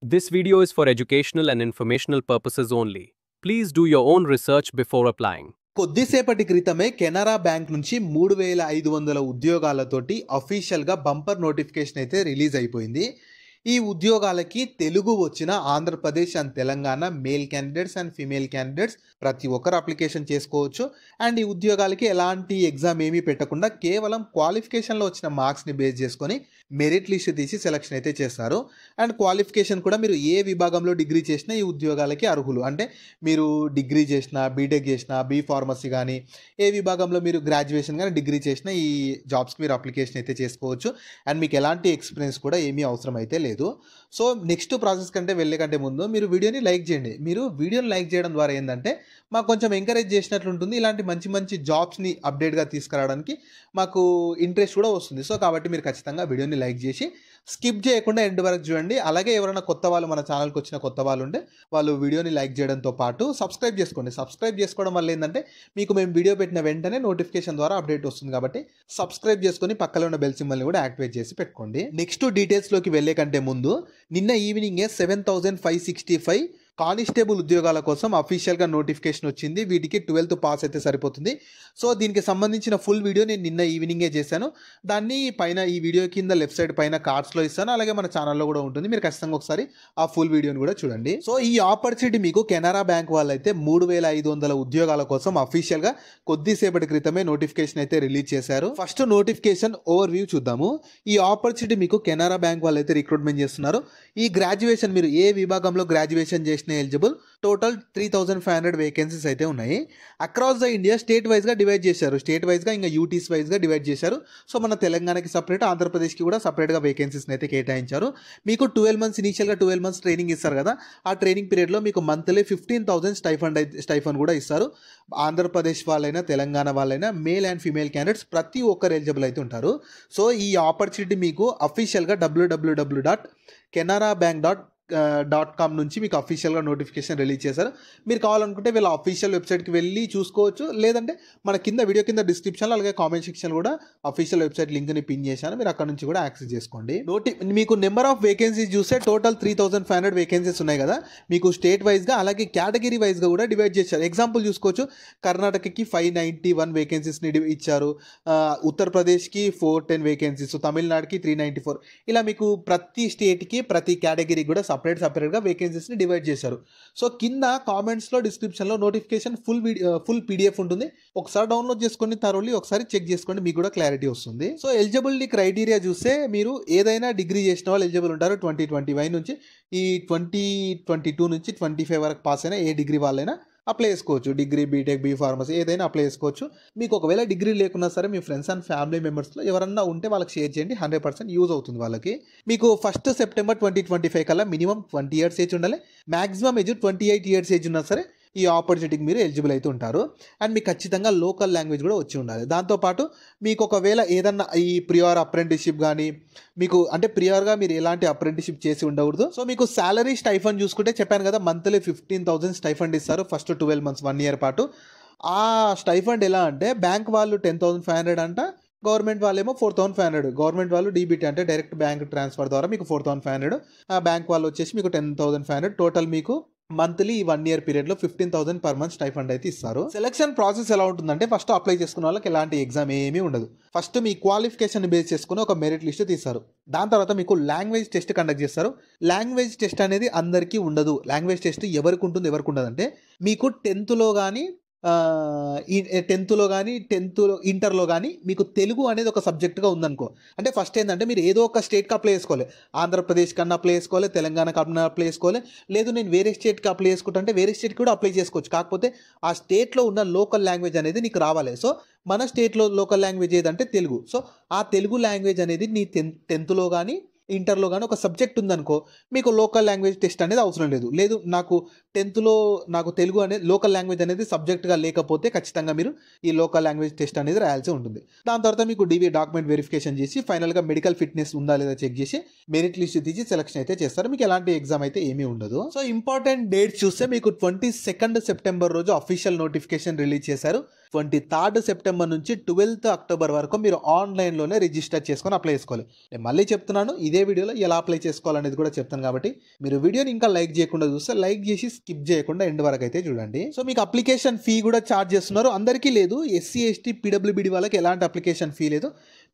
This video is for educational and informational purposes only. Please do your own research before applying. కొద్దిసేపటి క్రితమే Canara bank నుంచి 3500 ఉద్యోగాలతోటి అఫీషియల్గా bumper notification అయితే release అయిపోయింది. ఈ ఉద్యోగాలకి తెలుగు వచ్చిన Andhra Pradesh and Telangana male candidates and female candidates ప్రతి ఒక్కరు అప్లికేషన్ చేసుకోవచ్చు. అండ్ ఈ ఉద్యోగాలకి ఎలాంటి ఎగ్జామ్ ఏమీ పెట్టకుండా కేవలం క్వాలిఫికేషన్లో వచ్చిన మార్క్స్ని బేస్ చేసుకొని మెరిట్ లిస్ట్ తీసి సెలక్షన్ అయితే చేస్తారు. అండ్ క్వాలిఫికేషన్ కూడా మీరు ఏ విభాగంలో డిగ్రీ చేసినా ఈ ఉద్యోగాలకి అర్హులు. అంటే మీరు డిగ్రీ చేసినా, బీటెక్ చేసినా, బీ ఫార్మసీ కానీ ఏ విభాగంలో మీరు గ్రాడ్యుయేషన్ కానీ డిగ్రీ చేసినా ఈ జాబ్స్కి మీరు అప్లికేషన్ అయితే చేసుకోవచ్చు. అండ్ మీకు ఎలాంటి ఎక్స్పీరియన్స్ కూడా ఏమీ అవసరం అయితే లేదు. సో నెక్స్ట్ ప్రాసెస్ కంటే వెళ్ళే కంటే ముందు మీరు వీడియోని లైక్ చేయండి. మీరు వీడియోని లైక్ చేయడం ద్వారా ఏంటంటే మాకు కొంచెం ఎంకరేజ్ చేసినట్లుంటుంది. ఇలాంటి మంచి మంచి జాబ్స్ని అప్డేట్గా తీసుకురావడానికి మాకు ఇంట్రెస్ట్ కూడా వస్తుంది. సో కాబట్టి మీరు ఖచ్చితంగా వీడియోని లైక్ చేసి స్కిప్ చేయకుండా ఎండ్ వరకు చూడండి. అలాగే ఎవరైనా కొత్త వాళ్ళు మన ఛానల్కి వచ్చిన కొత్త వాళ్ళు ఉంటే వాళ్ళు వీడియోని లైక్ చేయడంతో పాటు సబ్స్క్రైబ్ చేసుకోండి. సబ్స్క్రైబ్ చేసుకోవడం వల్ల ఏంటంటే మీకు మేము వీడియో పెట్టిన వెంటనే నోటిఫికేషన్ ద్వారా అప్డేట్ వస్తుంది. కాబట్టి సబ్స్క్రైబ్ చేసుకొని పక్కలో ఉన్న బెల్ సింబల్ని కూడా యాక్టివేట్ చేసి పెట్టుకోండి. నెక్స్ట్ డీటెయిల్స్లోకి వెళ్ళే కంటే ముందు నిన్న ఈవినింగే 7565 కానిస్టేబుల్ ఉద్యోగాల కోసం అఫీషియల్గా నోటిఫికేషన్ వచ్చింది. వీటికి 12th పాస్ అయితే సరిపోతుంది. సో దీనికి సంబంధించిన ఫుల్ వీడియో నేను నిన్న ఈవినింగే చేశాను. దాన్ని పైన ఈ వీడియో కింద లెఫ్ట్ సైడ్ పైన కార్డ్స్లో ఇస్తాను. అలాగే మన ఛానల్లో కూడా ఉంటుంది. మీరు ఖచ్చితంగా ఒకసారి ఆ ఫుల్ వీడియోని కూడా చూడండి. సో ఈ ఆపర్చునిటీ మీకు కెనరా బ్యాంక్ వాళ్ళైతే 3500 ఉద్యోగాల కోసం అఫీషియల్గా కొద్దిసేపటి క్రితమే నోటిఫికేషన్ అయితే రిలీజ్ చేశారు. ఫస్ట్ నోటిఫికేషన్ ఓవర్ వ్యూ చూద్దాము. ఈ ఆపర్చునిటీ మీకు కెనరా బ్యాంక్ వాళ్ళైతే రిక్రూట్మెంట్ చేస్తున్నారు. ఈ గ్రాడ్యుయేషన్ మీరు ఏ విభాగంలో గ్రాడ్యుయేషన్ చేసిన ఎలిజిబుల్. టోటల్ 3500 వేకెన్సీస్ అయితే ఉన్నాయి. అక్రాస్ ద ఇండియా స్టేట్ వైజ్గా డివైడ్ చేశారు. స్టేట్ వైజ్గా ఇంకా యూటీస్ వైజ్గా డివైడ్ చేశారు. సో మన తెలంగాణకి సపరేట్, ఆంధ్రప్రదేశ్కి కూడా సపరేట్గా వేకెన్సీస్ని అయితే కేటాయించారు. మీకు 12 months ఇనీషియల్గా 12 months ట్రైనింగ్ ఇస్తారు కదా. ఆ ట్రైనింగ్ పీరియడ్లో మీకు మంత్లీ 15,000 స్టైఫండ్ కూడా ఇస్తారు. ఆంధ్రప్రదేశ్ వాళ్ళైనా తెలంగాణ వాళ్ళైనా మేల్ అండ్ ఫీమేల్ క్యాండిడేట్స్ ప్రతి ఒక్కరు ఎలిజిబుల్ అయితే ఉంటారు. సో ఈ ఆపర్చునిటీ మీకు అఫీషియల్గా www.canarabank.com నుంచి మీకు అఫీషియల్గా నోటిఫికేషన్ రిలీజ్ చేశారు. మీరు కావాలనుకుంటే వీళ్ళ అఫీషియల్ వెబ్సైట్కి వెళ్ళి చూసుకోవచ్చు. లేదంటే మన కింద వీడియో కింద డిస్క్రిప్షన్లో అలాగే కామెంట్ సెక్షన్ కూడా అఫీషియల్ వెబ్సైట్ లింక్ని పిన్ చేశాను. మీరు అక్కడ నుంచి కూడా యాక్సెస్ చేసుకోండి. మీకు నెంబర్ ఆఫ్ వేకెన్సీస్ చూస్తే టోటల్ 3500 వేకెన్సీస్ ఉన్నాయి కదా. మీకు స్టేట్ వైజ్గా అలాగే కేటగిరీ వైజ్గా కూడా డివైడ్ చేశారు. ఎగ్జాంపుల్ చూసుకోవచ్చు. కర్ణాటకకి 591 వేకెన్సీస్ని ఇచ్చారు. ఉత్తరప్రదేశ్కి 410 వేకెన్సీస్, తమిళనాడుకి 394. ఇలా మీకు ప్రతి స్టేట్కి ప్రతి కేటగిరీకి కూడా సపరేట్గా వేకెన్సీస్ని డివైడ్ చేశారు. సో కింద కామెంట్స్లో డిస్క్రిప్షన్లో నోటిఫికేషన్ ఫుల్ పీడిఎఫ్ ఉంటుంది. ఒకసారి డౌన్లోడ్ చేసుకొని థరోలీ ఒకసారి చెక్ చేసుకోండి. మీకు కూడా క్లారిటీ వస్తుంది. సో ఎలిజిబిలిటీ క్రైటీరియా చూస్తే మీరు ఏదైనా డిగ్రీ చేసిన వాళ్ళు ఎలిజిబుల్ ఉంటారు. 2021 నుంచి ఈ 2022 నుంచి 25 వరకు పాస్ అయినా ఏ డిగ్రీ వాళ్ళైనా అప్లై చేసుకోవచ్చు. డిగ్రీ, బీటెక్, బీ ఫార్మసీ ఏదైనా అప్లై చేసుకోవచ్చు. మీకు ఒకవేళ డిగ్రీ లేకున్నా సరే మీ ఫ్రెండ్స్ అండ్ ఫ్యామిలీ మెంబర్స్లో ఎవరన్నా ఉంటే వాళ్ళకి షేర్ చేయండి. 100% యూజ్ అవుతుంది వాళ్ళకి. మీకు 1st September 2025 కల్లా మినిమం 20 years ఏజ్ ఉండాలి. మ్యాక్సిమం ఏజ్ 28 years ఏజ్ ఉన్నా సరే ఈ ఆపర్చునిటీకి మీరు ఎలిజిబుల్ అయితే ఉంటారు. అండ్ మీకు ఖచ్చితంగా లోకల్ లాంగ్వేజ్ కూడా వచ్చి ఉండాలి. దాంతోపాటు మీకు ఒకవేళ ఏదన్నా ఈ ప్రియార్ అప్రెంటిస్షిప్ కానీ మీకు అంటే ప్రియార్గా మీరు ఎలాంటి అప్రెంటిస్షిప్ చేసి ఉండకూడదు. సో మీకు శాలరీ స్టైఫండ్ చూసుకుంటే చెప్పాను కదా, మంత్లీ 15,000 స్టైఫండ్ ఇస్తారు ఫస్ట్ 12 months 1 year పాటు. ఆ స్టైఫండ్ ఎలా అంటే బ్యాంక్ వాళ్ళు 10,500 అంట, గవర్నమెంట్ వాళ్ళేమో 4,500. గవర్నమెంట్ వాళ్ళు డీబీటీ అంటే డైరెక్ట్ బ్యాంక్ ట్రాన్స్ఫర్ ద్వారా మీకు 4,500, ఆ బ్యాంక్ వాళ్ళు వచ్చేసి మీకు 10,500. టోటల్ మీకు మంత్లీ 1 year పీరియడ్లో 15,000 per month స్టైఫండ్ అయితే ఇస్తారు. సెలక్షన్ ప్రాసెస్ ఎలా ఉంటుందంటే ఫస్ట్ అప్లై చేసుకున్న వాళ్ళకి ఎలాంటి ఎగ్జామ్ ఏమీ ఉండదు. ఫస్ట్ మీ క్వాలిఫికేషన్ బేస్ చేసుకుని ఒక మెరిట్ లిస్ట్ తీస్తారు. దాని తర్వాత మీకు లాంగ్వేజ్ టెస్ట్ కండక్ట్ చేస్తారు. లాంగ్వేజ్ టెస్ట్ అనేది అందరికీ ఉండదు. లాంగ్వేజ్ టెస్ట్ ఎవరికి ఉంటుంది ఎవరికి ఉండదు అంటే మీకు 10th కానీ ఇంటర్లో కానీ మీకు తెలుగు అనేది ఒక సబ్జెక్ట్గా ఉందనుకో. అంటే ఫస్ట్ ఏంటంటే మీరు ఏదో ఒక స్టేట్కి అప్లై చేసుకోవాలి. ఆంధ్రప్రదేశ్ కన్నా అప్లై చేసుకోవాలి, తెలంగాణకి కన్నా అప్లై చేసుకోవాలి. లేదు నేను వేరే స్టేట్కి అప్లై చేసుకుంటా అంటే వేరే స్టేట్కి కూడా అప్లై చేసుకోవచ్చు. కాకపోతే ఆ స్టేట్లో ఉన్న లోకల్ లాంగ్వేజ్ అనేది నీకు రావాలి. సో మన స్టేట్లో లోకల్ లాంగ్వేజ్ ఏదంటే తెలుగు. సో ఆ తెలుగు లాంగ్వేజ్ అనేది నీ 10th కానీ ఇంటర్లో కానీ ఒక సబ్జెక్ట్ ఉందనుకో, మీకు లోకల్ లాంగ్వేజ్ టెస్ట్ అనేది అవసరం లేదు. నాకు 10th నాకు తెలుగు అనేది లోకల్ లాంగ్వేజ్ అనేది సబ్జెక్ట్గా లేకపోతే ఖచ్చితంగా మీరు ఈ లోకల్ లాంగ్వేజ్ టెస్ట్ అనేది రాయాల్సి ఉంటుంది. దాని తర్వాత మీకు డివి డాక్యుమెంట్ వెరిఫికేషన్ చేసి ఫైనల్గా మెడికల్ ఫిట్నెస్ ఉందా లేదా చెక్ చేసి మెరిట్ లిస్ట్ తీసి సెలక్షన్ అయితే చేస్తారు. మీకు ఎలాంటి ఎగ్జామ్ అయితే ఏమీ ఉండదు. సో ఇంపార్టెంట్ డేట్స్ చూస్తే మీకు 22nd September రోజు అఫీషియల్ నోటిఫికేషన్ రిలీజ్ చేశారు. 23rd September నుంచి 12th October వరకు మీరు ఆన్లైన్లోనే రిజిస్టర్ చేసుకొని అప్లై చేసుకోవాలి. నేను మళ్ళీ చెప్తున్నాను, ఇదే వీడియోలో ఎలా అప్లై చేసుకోవాలనేది కూడా చెప్తాను కాబట్టి మీరు వీడియోని ఇంకా లైక్ చేయకుండా చూస్తే లైక్ చేసి స్కిప్ చేయకుండా ఎండ్ వరకు అయితే చూడండి. సో మీకు అప్లికేషన్ ఫీ కూడా ఛార్జ్ చేస్తున్నారు, అందరికీ లేదు. ఎస్సీ ఎస్టీ పీడబ్ల్యూబీడీ వాళ్ళకి ఎలాంటి అప్లికేషన్ ఫీ లేదు,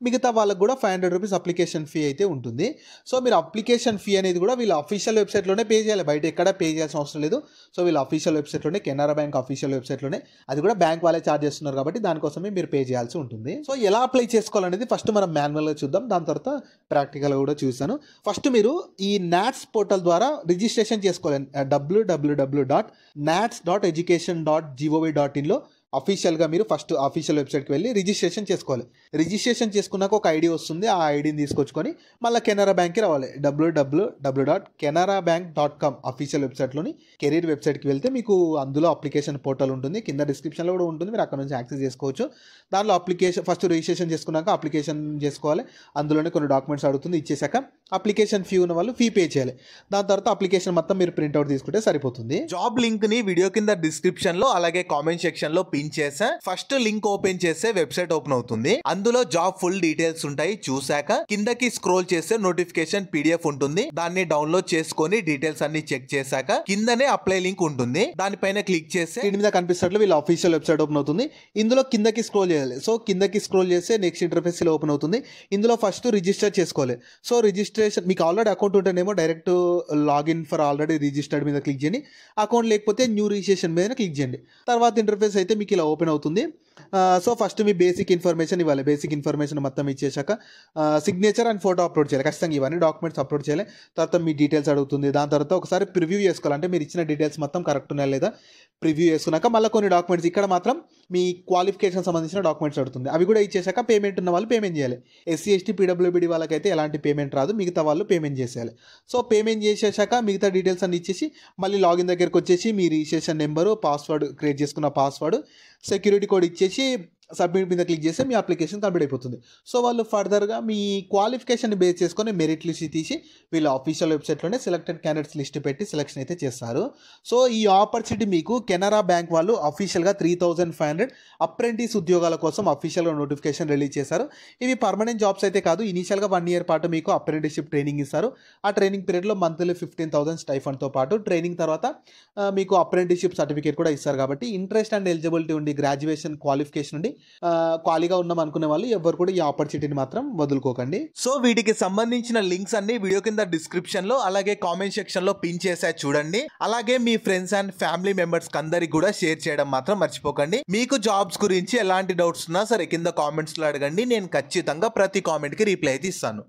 మిగతా వాళ్ళకి కూడా 500 రూపీస్ అప్లికేషన్ ఫీ అయితే ఉంటుంది. సో మీరు అప్లికేషన్ ఫీ అనేది కూడా వీళ్ళ అఫీషియల్ వెబ్సైట్లోనే పే చేయాలి, బయట ఎక్కడ పే చేయాల్సిన అవసరం లేదు. సో వీళ్ళ అఫీషియల్ వెబ్సైట్లోనే, కెనరా బ్యాంక్ అఫీషియల్ వెబ్సైట్లోనే, అది కూడా బ్యాంక్ వాళ్ళే ఛార్జ్ చేస్తున్నారు కాబట్టి దానికోసమే మీరు పే చేయాల్సి ఉంటుంది. సో ఎలా అప్లై చేసుకోవాలనేది ఫస్ట్ మనం మాన్యువల్గా చూద్దాం, దాని తర్వాత ప్రాక్టికల్గా కూడా చూస్తాను. ఫస్ట్ మీరు ఈ నాట్స్ పోర్టల్ ద్వారా రిజిస్ట్రేషన్ చేసుకోవాలి. www.nats.education.gov.in లో అఫీషియల్గా మీరు ఫస్ట్ అఫీషియల్ వెబ్సైట్కి వెళ్ళి రిజిస్ట్రేషన్ చేసుకోవాలి. రిజిస్ట్రేషన్ చేసుకున్నాక ఒక ఐడి వస్తుంది, ఆ ఐడిని తీసుకొచ్చుకొని మళ్ళీ కెనరా బ్యాంక్కి రావాలి. www.canarabank.com అఫీషియల్ వెబ్సైట్లోని కెరీర్ వెబ్సైట్కి వెళ్తే మీకు అందులో అప్లికేషన్ పోర్టల్ ఉంటుంది, కింద డిస్క్రిప్షన్లో కూడా ఉంటుంది, మీరు అక్కడ నుంచి యాక్సెస్ చేసుకోవచ్చు. దానిలో అప్లికేషన్ ఫస్ట్ రిజిస్ట్రేషన్ చేసుకున్నాక అప్లికేషన్ చేసుకోవాలి. అందులోనే కొన్ని డాక్యుమెంట్స్ అడుగుతుంది, ఇచ్చేసాక అప్లికేషన్ ఫీ ఉన్న వాళ్ళు ఫీ పే చేయాలి. దాని తర్వాత అప్లికేషన్ మొత్తం మీరు ప్రింట్అవుట్ తీసుకుంటే సరిపోతుంది. జాబ్ లింక్ ని వీడియో కింద డిస్క్రిప్షన్ లో అలాగే కామెంట్ సెక్షన్ లో పిన్ చేసా. ఫస్ట్ లింక్ ఓపెన్ చేస్తే వెబ్సైట్ ఓపెన్ అవుతుంది, అందులో జాబ్ ఫుల్ డీటెయిల్స్ ఉంటాయి. చూసాక కిందకి స్క్రోల్ చేస్తే నోటిఫికేషన్ PDF ఉంటుంది, దాన్ని డౌన్లోడ్ చేసుకొని డీటెయిల్స్ అన్ని చెక్ చేశాక కిందనే అప్లై లింక్ ఉంటుంది, దానిపైన క్లిక్ చేస్తే దీని మీద కనిపిస్తున్నట్లు వీళ్ళ అఫీషియల్ వెబ్సైట్ ఓపెన్ అవుతుంది. ఇందులో కిందకి స్క్రోల్ చేయాలి. సో కిందకి స్క్రోల్ చేస్తే నెక్స్ట్ ఇంటర్ఫేస్ ఇలా ఓపెన్ అవుతుంది. ఇందులో ఫస్ట్ రిజిస్టర్ చేసుకోవాలి. సో రిజిస్ట్రేషన్ మీకు ఆల్రెడీ అకౌంట్ ఉంటేనేమో direct login for already registered మీద క్లిక్ చేయండి, అకౌంట్ లేకపోతే న్యూ రిజిస్ట్రేషన్ మీద క్లిక్ చేయండి. తర్వాత ఇంటర్ఫేస్ అయితే మీకు ఇలా ఓపెన్ అవుతుంది. సో ఫస్ట్ మీ బేసిక్ ఇన్ఫర్మేషన్ ఇవ్వాలి. బేసిక్ ఇన్ఫర్మేషన్ మొత్తం ఇచ్చేసాక సిగ్నేచర్ అండ్ ఫోటో అప్లోడ్ చేయాలి, ఖచ్చితంగా ఇవన్నీ డాక్యుమెంట్స్ అప్లోడ్ చేయాలి. తర్వాత మీ డీటెయిల్స్ అడుగుతుంది, దాని తర్వాత ఒకసారి ప్రివ్యూ చేసుకోవాలి, అంటే మీరు ఇచ్చిన డీటెయిల్స్ మొత్తం కరెక్ట్ ఉన్నాయా లేదా ప్రివ్యూ చేసుకున్నాక మళ్ళీ కొన్ని డాక్యుమెంట్స్ ఇక్కడ మాత్రం మీ క్వాలిఫికేషన్ సంబంధించిన డాక్యుమెంట్స్ అడుగుతుంది, అవి కూడా ఇచ్చేసాక పేమెంట్ ఉన్న వాళ్ళు పేమెంట్ చేయాలి. ఎస్సీ ఎస్టీ పీడబ్ల్యూబీడీ వాళ్ళకైతే ఎలాంటి పేమెంట్ రాదు, మిగతా వాళ్ళు పేమెంట్ చేసేయాలి. సో పేమెంట్ చేసేసాక మిగతా డీటెయిల్స్ అన్ని ఇచ్చేసి మళ్ళీ లాగిన్ దగ్గరకు వచ్చేసి మీ రిజిస్ట్రేషన్ నెంబరు, పాస్వర్డ్ క్రియేట్ చేసుకున్న పాస్వర్డ్, సెక్యూరిటీ కోడ్ ఇచ్చేసి సబ్మిట్ మీద క్లిక్ చేస్తే మీ అప్లికేషన్ కంప్లీట్ అయిపోతుంది. సో వాళ్ళు ఫర్దర్గా మీ క్వాలిఫికేషన్ బేస్ చేసుకొని మెరిట్ లిస్ట్ తీసి వీళ్ళ అఫీషియల్ వెబ్సైట్లోనే సెలెక్టెడ్ క్యాండిడేట్స్ లిస్ట్ పెట్టి సెలెక్షన్ అయితే చేస్తారు. సో ఈ ఆపర్చునిటీ మీకు కెనరా బ్యాంక్ వాళ్ళు అఫీషియల్గా 3500 అప్రెంటిస్ ఉద్యోగాల కోసం అఫీషియల్గా నోటిఫికేషన్ రిలీజ్ చేశారు. ఇవి పర్మనెంట్ జాబ్స్ అయితే కాదు, ఇనీషియల్గా 1 year పాటు మీకు అప్రెంటిస్షిప్ ట్రైనింగ్ ఇస్తారు. ఆ ట్రైనింగ్ పీరియడ్లో మంత్లీ 15,000 స్టైఫండ్తో పాటు ట్రైనింగ్ తర్వాత మీకు అప్రెంటిస్షిప్ సర్టిఫికేట్ కూడా ఇస్తారు. కాబట్టి ఇంట్రెస్ట్ అండ్ ఎలిజిబిలిటీ ఉండి గ్రాడ్యుయేషన్ క్వాలిఫికేషన్ ఉండి ఖాళీగా ఉన్నాం అనుకునే వాళ్ళు ఎవరు కూడా ఈ ఆపర్చునిటీని మాత్రం వదులుకోకండి. సో వీటికి సంబంధించిన లింక్స్ అన్ని వీడియో కింద డిస్క్రిప్షన్ లో అలాగే కామెంట్ సెక్షన్ లో పిన్ చేసా చూడండి. అలాగే మీ ఫ్రెండ్స్ అండ్ ఫ్యామిలీ మెంబర్స్ అందరికి కూడా షేర్ చేయడం మాత్రం మర్చిపోకండి. మీకు జాబ్స్ గురించి ఎలాంటి డౌట్స్ ఉన్నా సరే కింద కామెంట్స్ లో అడగండి, నేను ఖచ్చితంగా ప్రతి కామెంట్ కి రిప్లై అయితే ఇస్తాను.